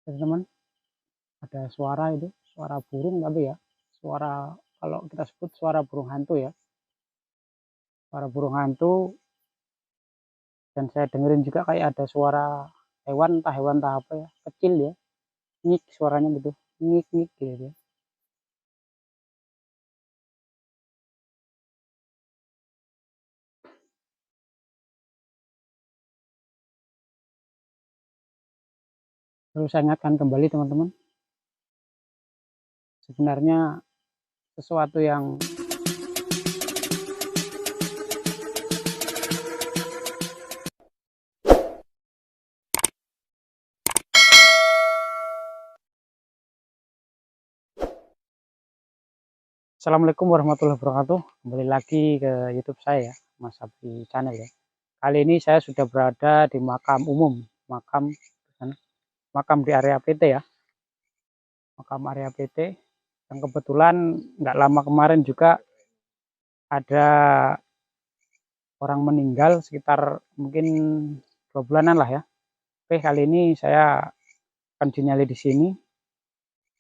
teman-teman, ada suara itu, suara burung tapi ya, suara kalau kita sebut suara burung hantu ya, suara burung hantu. Dan saya dengerin juga kayak ada suara hewan entah apa ya, kecil ya, ngik suaranya gitu, ngik ngik gitu ya. Terus saya ingatkan kembali teman-teman, sebenarnya sesuatu yang Assalamualaikum warahmatullahi wabarakatuh. Kembali lagi ke YouTube saya, Mas Abdi Channel ya. Kali ini saya sudah berada di makam umum, makam di area PT ya, makam area PT. Yang kebetulan nggak lama kemarin juga ada orang meninggal sekitar mungkin 2 bulanan lah ya. Oke, kali ini saya akan dinyali di sini.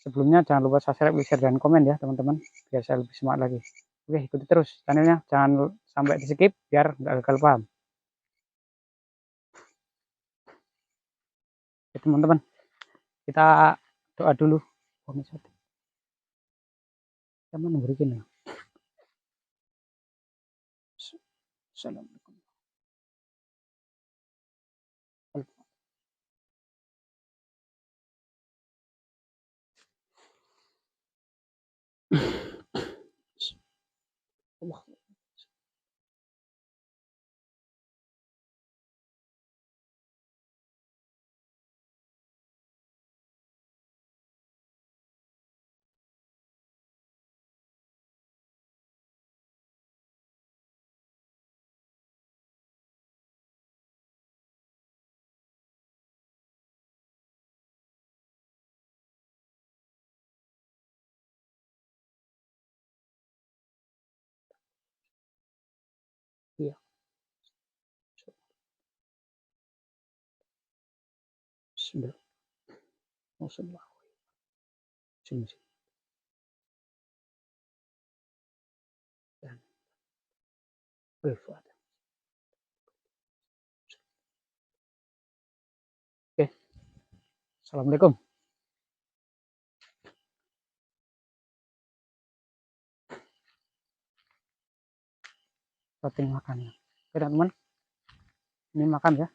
Sebelumnya jangan lupa subscribe, share, dan komen ya teman-teman, biar saya lebih semangat lagi. Oke, ikuti terus channelnya, jangan sampai di skip biar nggak gagal paham. Oke, teman-teman, kita doa dulu. Kita memberikan ya. Assalamualaikum. Allah. Iya. Bismillah. Bismillah. Sini, sini. Dan berfuat. Oke. Assalamualaikum. Setting makannya. Oke, teman-teman. Ini makan ya.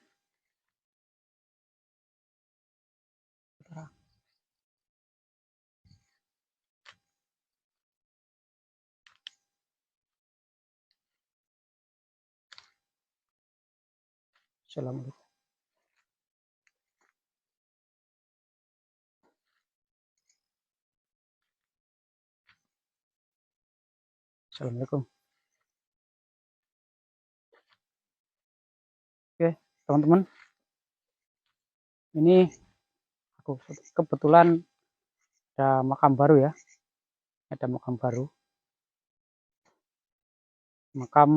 Assalamualaikum. Assalamualaikum. Oke, teman-teman. Ini aku kebetulan ada makam baru ya. Ada makam baru. Makam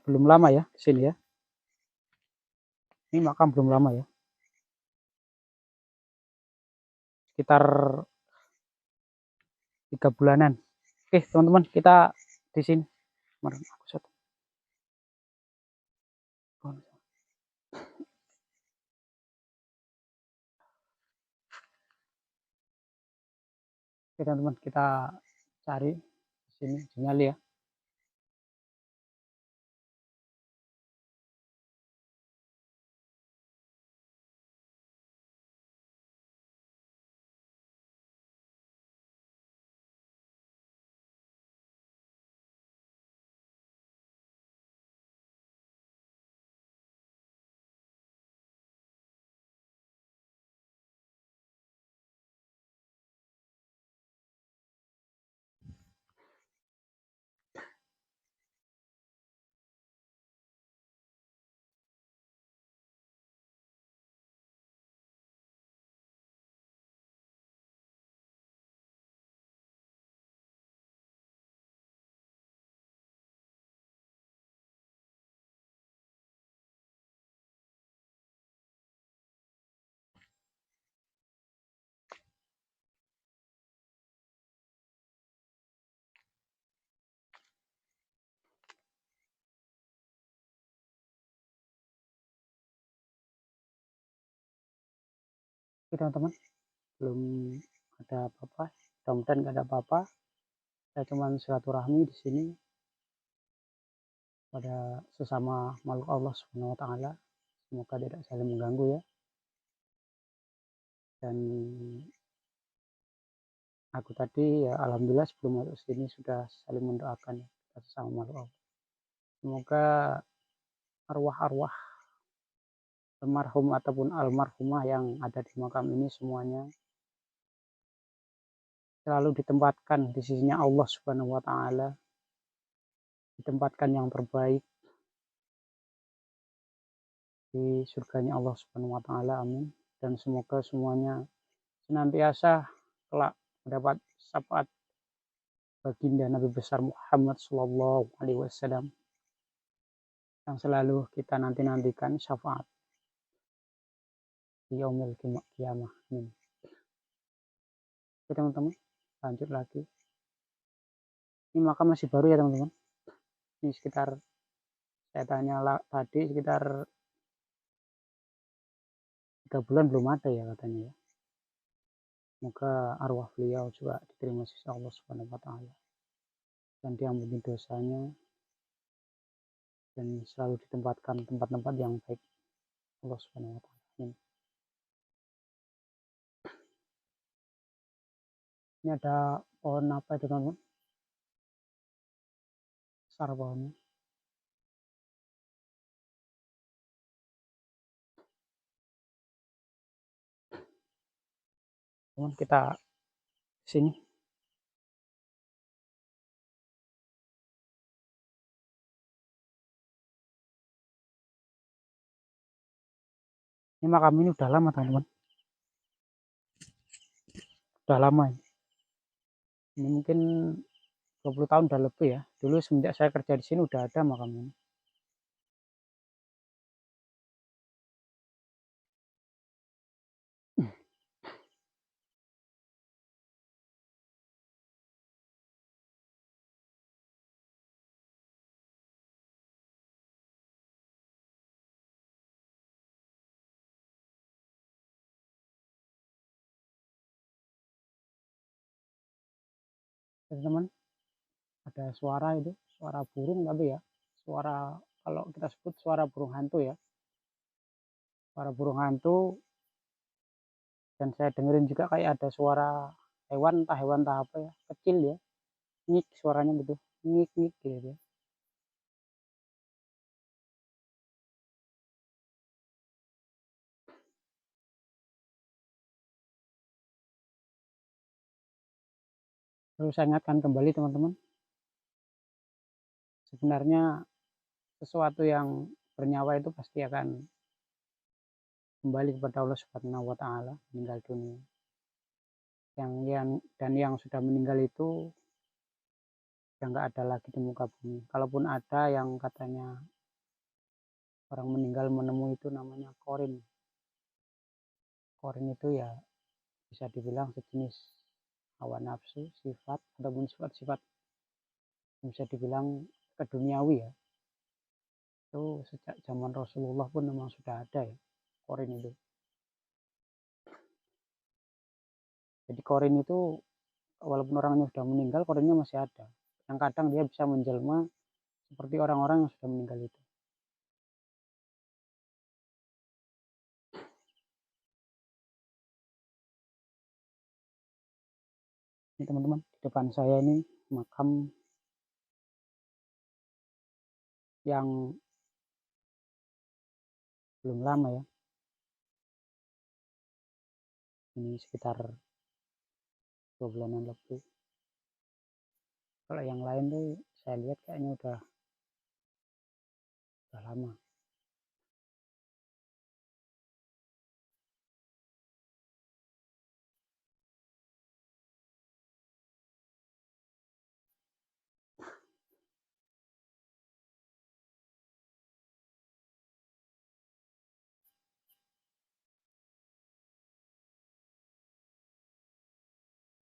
belum lama ya di sini ya. Ini makam belum lama ya. Sekitar 3 bulanan. Oke, teman-teman, kita di sini. Oke, teman-teman, kita cari di sini sinyal ya. Oke teman-teman, belum ada apa-apa, mudah-mudahan nggak ada apa-apa. Saya cuma silaturahmi di sini pada sesama makhluk Allah Subhanahu wa taala. Semoga tidak saling mengganggu ya. Dan aku tadi ya alhamdulillah sebelum masuk sini sudah saling mendoakan ya, kita sesama makhluk Allah. Semoga arwah-arwah almarhum ataupun almarhumah yang ada di makam ini semuanya selalu ditempatkan di sisinya Allah Subhanahu wa taala, ditempatkan yang terbaik di surganya Allah Subhanahu wa taala. Amin. Dan semoga semuanya senantiasa kelak mendapat syafaat baginda Nabi besar Muhammad Sallallahu Alaihi Wasallam yang selalu kita nanti-nantikan syafaat di yaumil qiyamah. Amin. Oke teman-teman, lanjut lagi. Ini makam masih baru ya teman-teman. Ini sekitar saya tanya tadi sekitar 3 bulan belum ada ya katanya ya. Semoga arwah beliau juga diterima sisi Allah Subhanahu wa taala dan diampuni dosanya dan selalu ditempatkan tempat-tempat yang baik Allah Subhanahu wa taala. Amin. Ini ada pohon apa itu teman-teman? Besar pohonnya. Teman kita sini. Ini makam ini udah lama teman-teman. Udah lama ini. Ini mungkin 20 tahun udah lebih ya. Dulu semenjak saya kerja di sini udah ada makam ini. Teman-teman, ada suara itu, suara burung tapi ya. Suara kalau kita sebut suara burung hantu ya. Suara burung hantu dan saya dengerin juga kayak ada suara hewan entah apa ya, kecil ya. Ngik suaranya gitu. Ngik ngik gitu ya. Terus saya ingatkan kembali teman-teman, sebenarnya sesuatu yang bernyawa itu pasti akan kembali kepada Allah Subhanahu wa taala, meninggal dunia. Yang sudah meninggal itu yang nggak ada lagi di muka bumi. Kalaupun ada yang katanya orang meninggal menemui itu namanya korin. Korin itu ya bisa dibilang sejenis hawa nafsu, sifat ataupun sifat-sifat yang bisa dibilang keduniawi ya. Itu sejak zaman Rasulullah pun memang sudah ada ya korin itu. Jadi korin itu walaupun orangnya sudah meninggal, korinnya masih ada. Yang kadang dia bisa menjelma seperti orang-orang yang sudah meninggal itu. Ini teman-teman, di depan saya ini makam yang belum lama ya. Ini sekitar 2 bulanan lebih. Kalau yang lain tuh saya lihat kayaknya udah lama.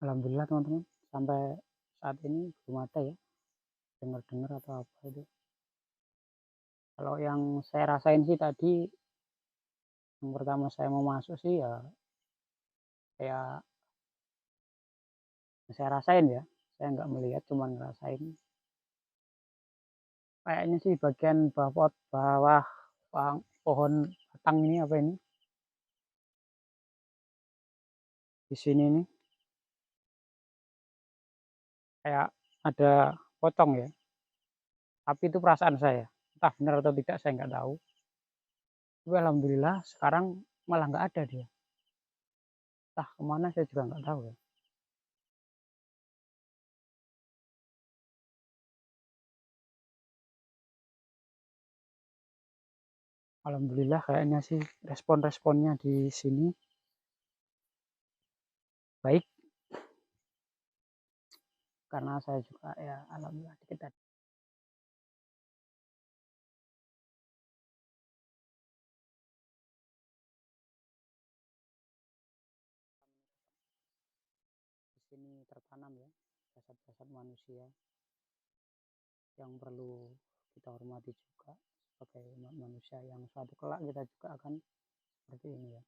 Alhamdulillah teman-teman, sampai saat ini belum ada ya dengar-dengar atau apa itu. Kalau yang saya rasain sih tadi, yang pertama saya mau masuk sih ya kayak saya rasain ya, saya nggak melihat, cuma ngerasain. Kayaknya sih bagian bawah pohon batang ini, apa ini, di sini nih kayak ada pocong ya, tapi itu perasaan saya, entah benar atau tidak saya nggak tahu. Tapi alhamdulillah sekarang malah nggak ada dia, entah kemana saya juga nggak tahu ya. Alhamdulillah kayaknya sih respon-responnya di sini baik, karena saya juga ya alhamdulillah dikit ada. Di sini tertanam ya jasad-jasad manusia yang perlu kita hormati juga sebagai manusia yang suatu kelak kita juga akan seperti ini ya.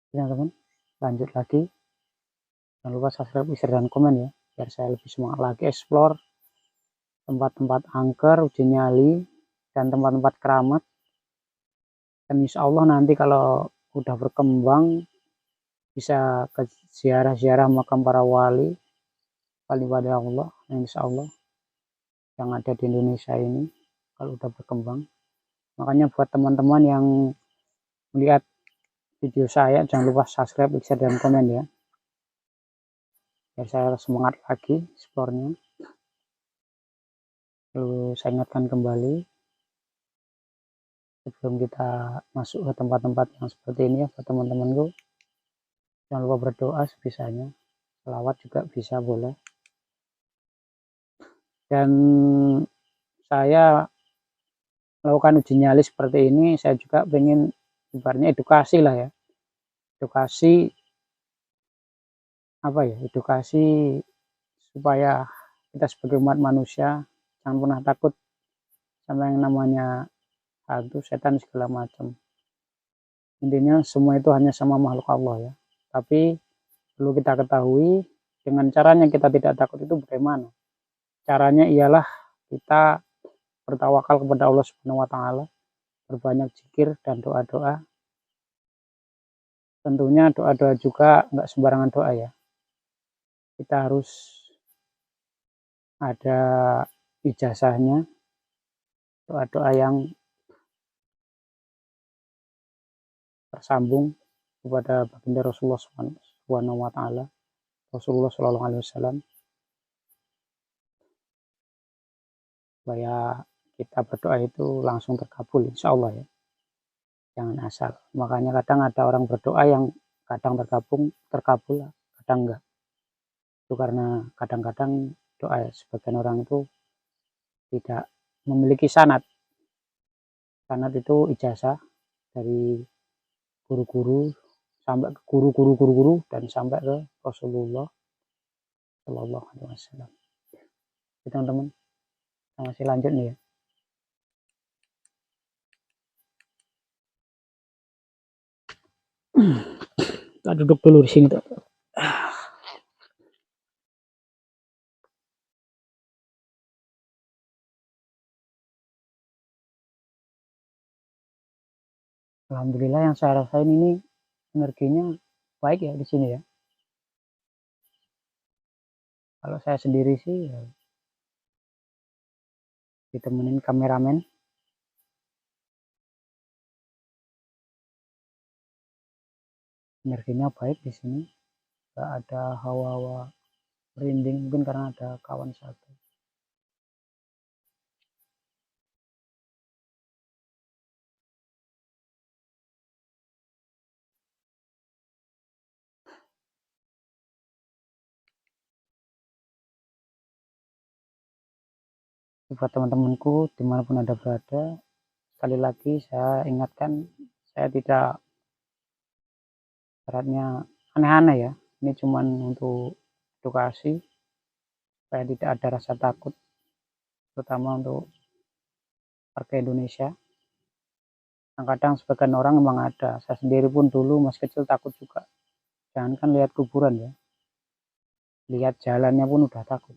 Teman-teman, lanjut lagi, jangan lupa subscribe, share, dan komen ya, biar saya lebih semangat lagi explore tempat-tempat angker, uji nyali, dan tempat-tempat keramat. Dan insya Allah nanti kalau udah berkembang bisa ke ziarah-ziarah makam para wali wali Allah, insya Allah yang ada di Indonesia ini kalau udah berkembang. Makanya buat teman-teman yang melihat video saya, jangan lupa subscribe, share, dan komen ya, biar saya semangat lagi eksplornya. Lalu saya ingatkan kembali, sebelum kita masuk ke tempat-tempat yang seperti ini ya, buat teman-temanku, jangan lupa berdoa sebisanya, selawat juga bisa boleh. Dan saya melakukan uji nyali seperti ini, saya juga pengen ibaratnya edukasi lah ya, edukasi apa ya, edukasi supaya kita sebagai umat manusia jangan pernah takut sama yang namanya hantu, setan, segala macam. Intinya semua itu hanya sama makhluk Allah ya, tapi perlu kita ketahui dengan caranya kita tidak takut itu bagaimana. Caranya ialah kita bertawakal kepada Allah Subhanahu wa taala, berbanyak zikir dan doa-doa. Tentunya doa-doa juga nggak sembarangan doa ya, kita harus ada ijazahnya, doa-doa yang tersambung kepada baginda Rasulullah Subhanahu wa taala, Rasulullah Shallallahu alaihi wasallam, supaya kita berdoa itu langsung terkabul insya Allah ya, jangan asal. Makanya kadang ada orang berdoa yang kadang terkabul, kadang enggak. Itu karena kadang-kadang doa sebagian orang itu tidak memiliki sanad. Sanad itu ijazah dari guru-guru sampai ke guru-guru dan sampai ke Rasulullah Shallallahu alaihi wasallam. Teman-teman, masih lanjut nih ya. Kita duduk dulu di sini tuh. Alhamdulillah yang saya rasain ini energinya baik ya di sini ya. Kalau saya sendiri sih ya, ditemenin kameramen. Energinya baik di sini, nggak ada hawa-hawa merinding, mungkin karena ada kawan satu. Buat teman-temanku dimanapun Anda berada, sekali lagi saya ingatkan, saya tidak beratnya aneh-aneh ya, ini cuman untuk edukasi supaya tidak ada rasa takut, terutama untuk warga Indonesia. Kadang sebagian orang memang ada, saya sendiri pun dulu masih kecil takut juga, jangankan lihat kuburan ya, lihat jalannya pun udah takut.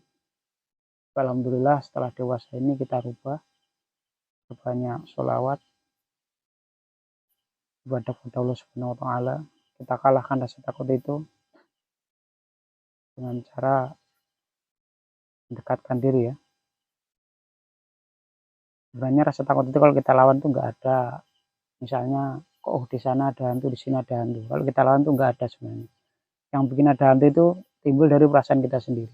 Alhamdulillah setelah dewasa ini kita rubah, banyak sholawat, ibadah kepada Allah Subhanahu wa Ta'ala, kita kalahkan rasa takut itu dengan cara mendekatkan diri ya. Sebenarnya rasa takut itu kalau kita lawan tuh nggak ada, misalnya kok di sana ada hantu, di sini ada hantu. Kalau kita lawan tuh nggak ada sebenarnya. Yang bikin ada hantu itu timbul dari perasaan kita sendiri.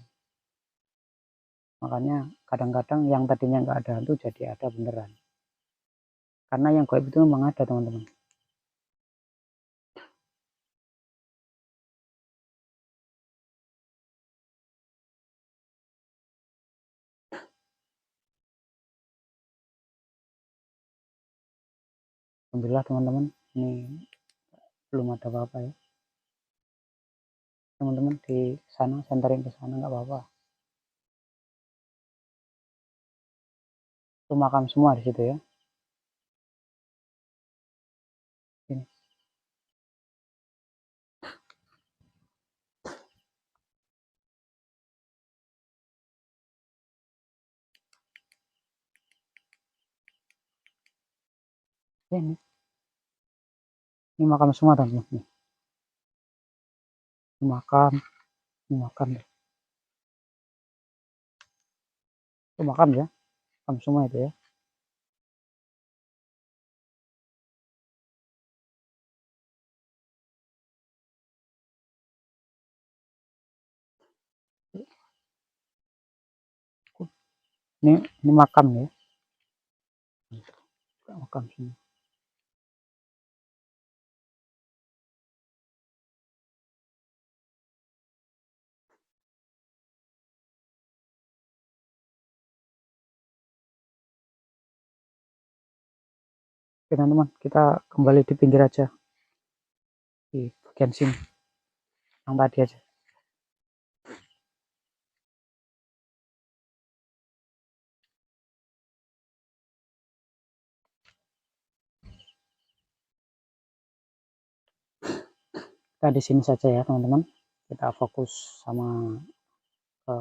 Makanya kadang-kadang yang tadinya nggak ada hantu jadi ada beneran. Karena yang gaib itu memang ada teman-teman. Alhamdulillah teman-teman, ini belum ada apa-apa ya. Teman-teman di sana senterin ke sana nggak apa-apa. Itu makam semua di situ ya. Ini. Ini makam semua teman-teman. Ini makam, ini makam. Itu makam ya, makam semua itu ya. Ini makam ya, makam semua. Oke teman-teman, kita kembali di pinggir aja, di bagian sini yang tadi aja. Kita di sini saja ya teman-teman, kita fokus sama ke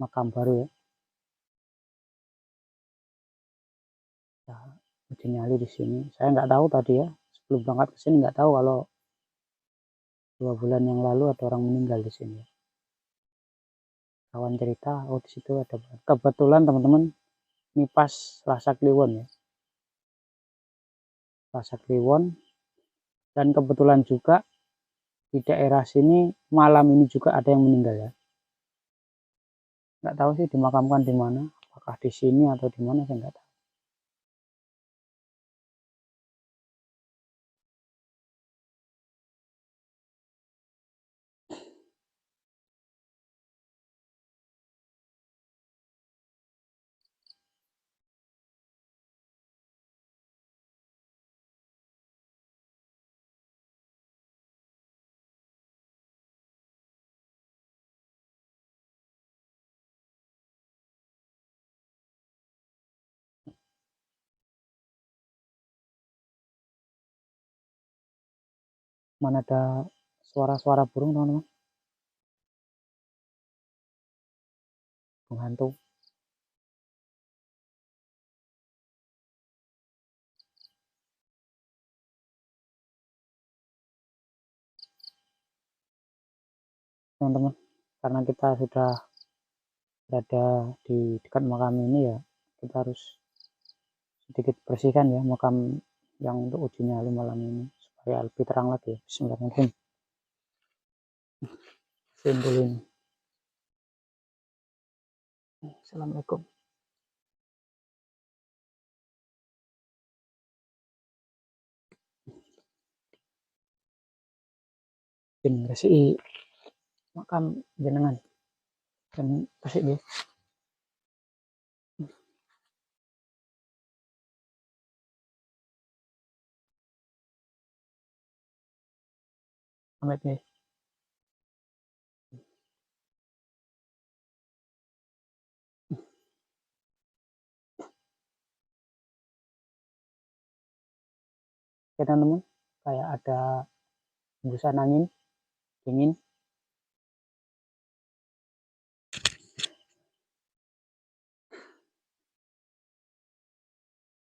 makam baru ya. Uji nyali di sini, saya nggak tahu tadi ya, sebelum berangkat ke sini nggak tahu kalau 2 bulan yang lalu ada orang meninggal di sini. Kawan cerita, oh di situ ada. Kebetulan teman-teman, ini pas Selasa Kliwon ya, Selasa Kliwon, dan kebetulan juga di daerah sini malam ini juga ada yang meninggal ya. Nggak tahu sih dimakamkan di mana, apakah di sini atau di mana saya nggak tahu. Mana ada suara-suara burung teman-teman, burung hantu. Teman-teman, karena kita sudah berada di dekat makam ini ya kita harus sedikit bersihkan ya makam yang untuk uji nyali malam ini supaya lebih terang lagi. Bismillahirrahmanirrahim. Simbol ini. Assalamualaikum. Bin resi makam jenengan dan kasih deh. Amit nih. Ya teman-teman, kayak ada hembusan angin dingin.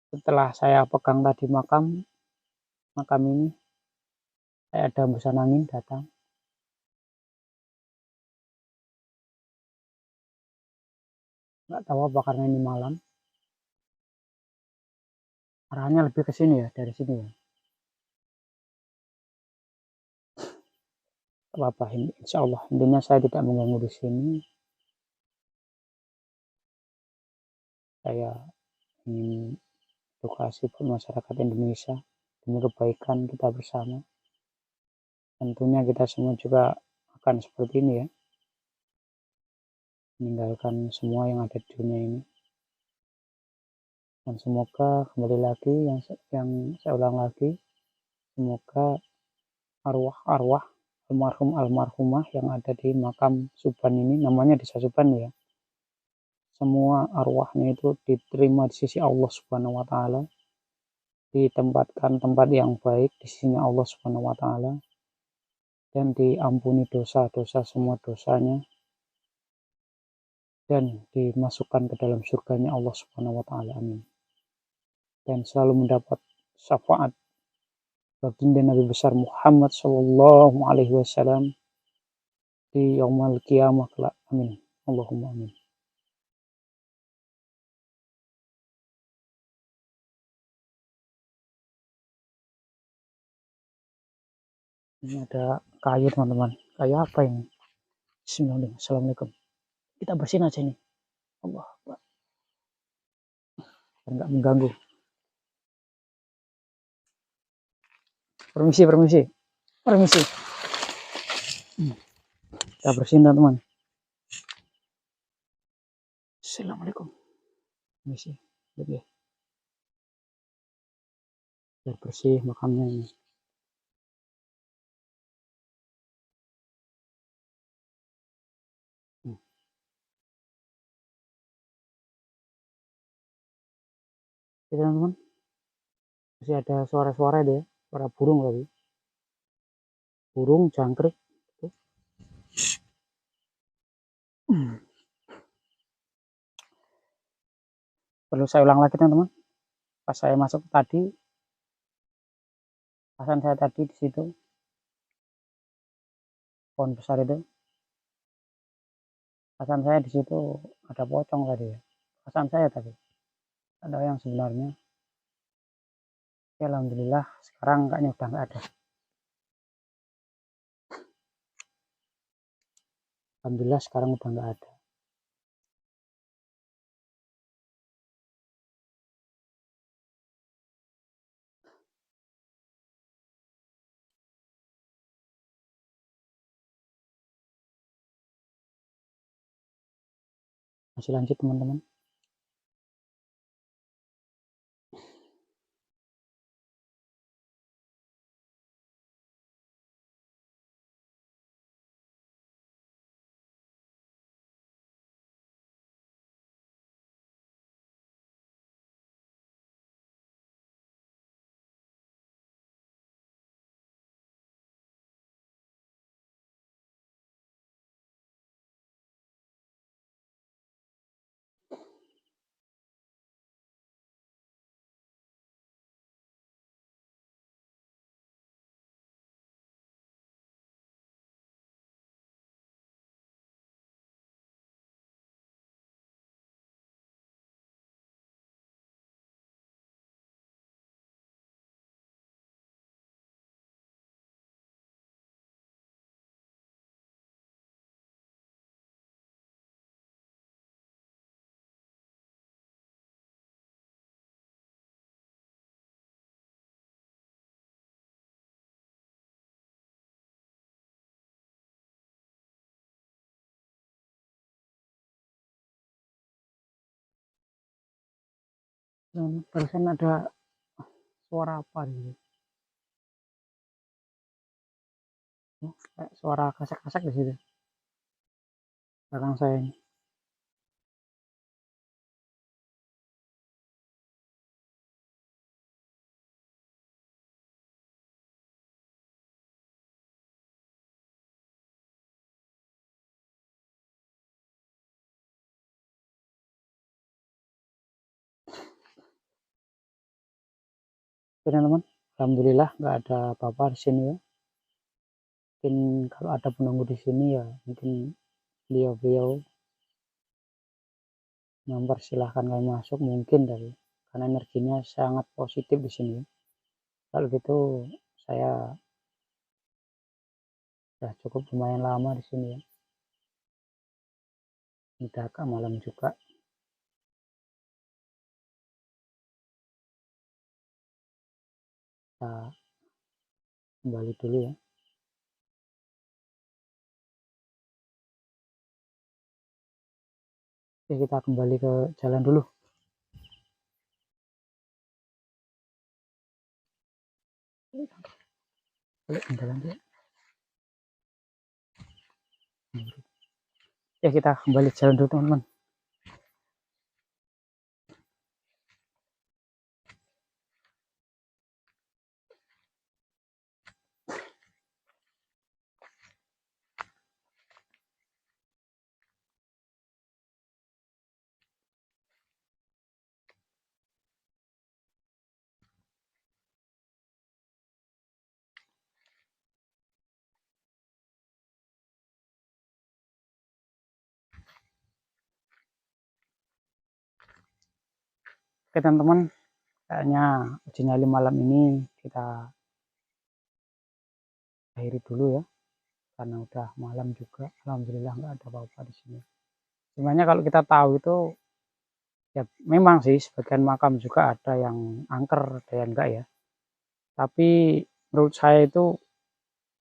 Setelah saya pegang tadi makam ini, saya ada hembusan angin datang. Nggak tahu apa karena ini malam. Arahnya lebih ke sini ya, dari sini ya. Apa ini? Insya Allah intinya saya tidak mengganggu di sini. Saya ingin edukasi buat masyarakat Indonesia demi kebaikan kita bersama. Tentunya kita semua juga akan seperti ini ya, meninggalkan semua yang ada di dunia ini. Dan semoga kembali lagi yang saya ulang lagi, semoga arwah almarhum almarhumah yang ada di makam Suban ini, namanya desa Suban ya, semua arwahnya itu diterima di sisi Allah Subhanahu wa taala, ditempatkan tempat yang baik di sisinya Allah Subhanahu wa taala, dan diampuni dosa-dosa semua dosanya, dan dimasukkan ke dalam surganya Allah Subhanahu wa taala. Amin. Dan selalu mendapat syafaat baginda Nabi besar Muhammad sallallahu alaihi wasallam di yaumul qiyamah kelak. Amin. Allahumma amin. Ini ada kayu teman-teman. Kayu apa ini? Bismillahirrahmanirrahim. Assalamualaikum. Kita bersihin aja ini. Allah, nggak mengganggu. Permisi. Kita bersihin teman-teman. Assalamualaikum. Permisi. Lebih. Biar bersih makamnya ini. Oke teman-teman. Masih ada suara-suara deh. Suara burung tadi. Burung, jangkrik. Perlu saya ulang lagi teman-teman. Pas saya masuk tadi, pasan saya tadi di situ, pohon besar itu, pasan saya di situ ada pocong tadi ya. Pasan saya tadi. Ada yang sebenarnya. Ya, alhamdulillah sekarang kayaknya udah nggak ada. Alhamdulillah sekarang udah nggak ada. Masih lanjut teman-teman. Barusan ada suara apa gitu? Kayak suara kasak-kasak di situ belakang saya ini. Oke teman-teman, alhamdulillah nggak ada apa-apa di sini ya. Mungkin kalau ada penunggu di sini ya mungkin beliau-beliau mempersilahkan kami masuk mungkin dari karena energinya sangat positif di sini. Kalau gitu saya sudah cukup lumayan lama di sini ya. Udah agak malam juga. Kita kembali dulu ya. Oke, kita kembali ke jalan dulu. Balik ke jalan dulu. Ya kita kembali jalan dulu teman-teman. Oke teman-teman, kayaknya uji nyali malam ini kita akhiri dulu ya, karena udah malam juga. Alhamdulillah nggak ada apa-apa di sini. Sebenarnya kalau kita tahu itu ya memang sih sebagian makam juga ada yang angker, ada yang enggak ya. Tapi menurut saya itu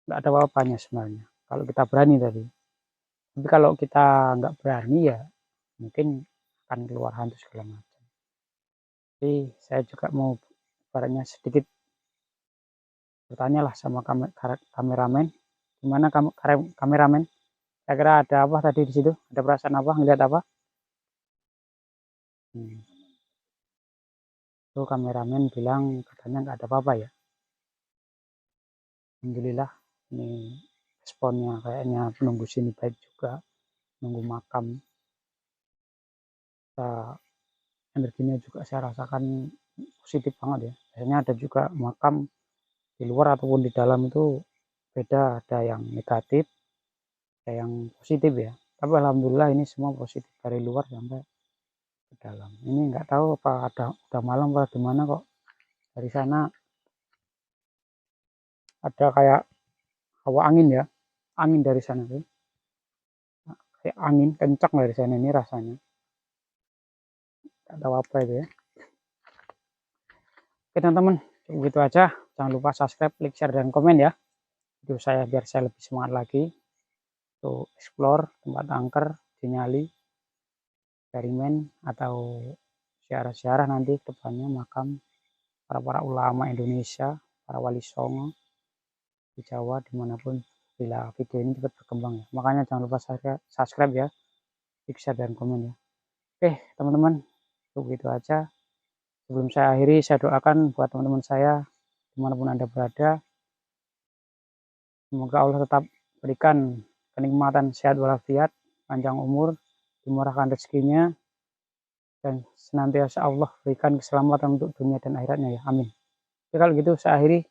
nggak ada apa-apanya sebenarnya. Kalau kita berani tadi. Tapi kalau kita nggak berani ya mungkin akan keluar hantu segala macam. Jadi saya juga mau ibaratnya sedikit bertanya lah sama kameramen. Gimana kamu kameramen? Kira-kira ada apa tadi di situ? Ada perasaan apa? Ngelihat apa? Itu kameramen bilang katanya nggak ada apa-apa ya. Alhamdulillah ini responnya kayaknya penunggu sini baik juga, nunggu makam. Energinya juga saya rasakan positif banget ya. Biasanya ada juga makam di luar ataupun di dalam itu beda, ada yang negatif, ada yang positif ya. Tapi alhamdulillah ini semua positif dari luar sampai ke dalam. Ini nggak tahu apa ada udah malam atau gimana kok dari sana ada kayak hawa angin ya, angin dari sana tuh, kayak angin kencang dari sana ini rasanya. Nggak tahu apa itu ya. Oke teman-teman, begitu aja. Jangan lupa subscribe, like, share, dan komen ya. Video saya biar saya lebih semangat lagi untuk explore tempat angker di Nyali, eksperimen atau siarah-siarah nanti depannya makam para ulama Indonesia, para wali songo di Jawa dimanapun bila video ini cepat berkembang ya. Makanya jangan lupa subscribe ya, like, share, dan komen ya. Oke teman-teman, begitu aja. Sebelum saya akhiri, saya doakan buat teman-teman saya dimanapun Anda berada, semoga Allah tetap berikan kenikmatan sehat walafiat, panjang umur, dimurahkan rezekinya, dan senantiasa Allah berikan keselamatan untuk dunia dan akhiratnya ya. Amin. Jadi kalau gitu saya akhiri.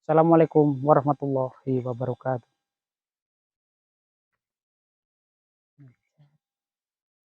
Assalamualaikum warahmatullahi wabarakatuh.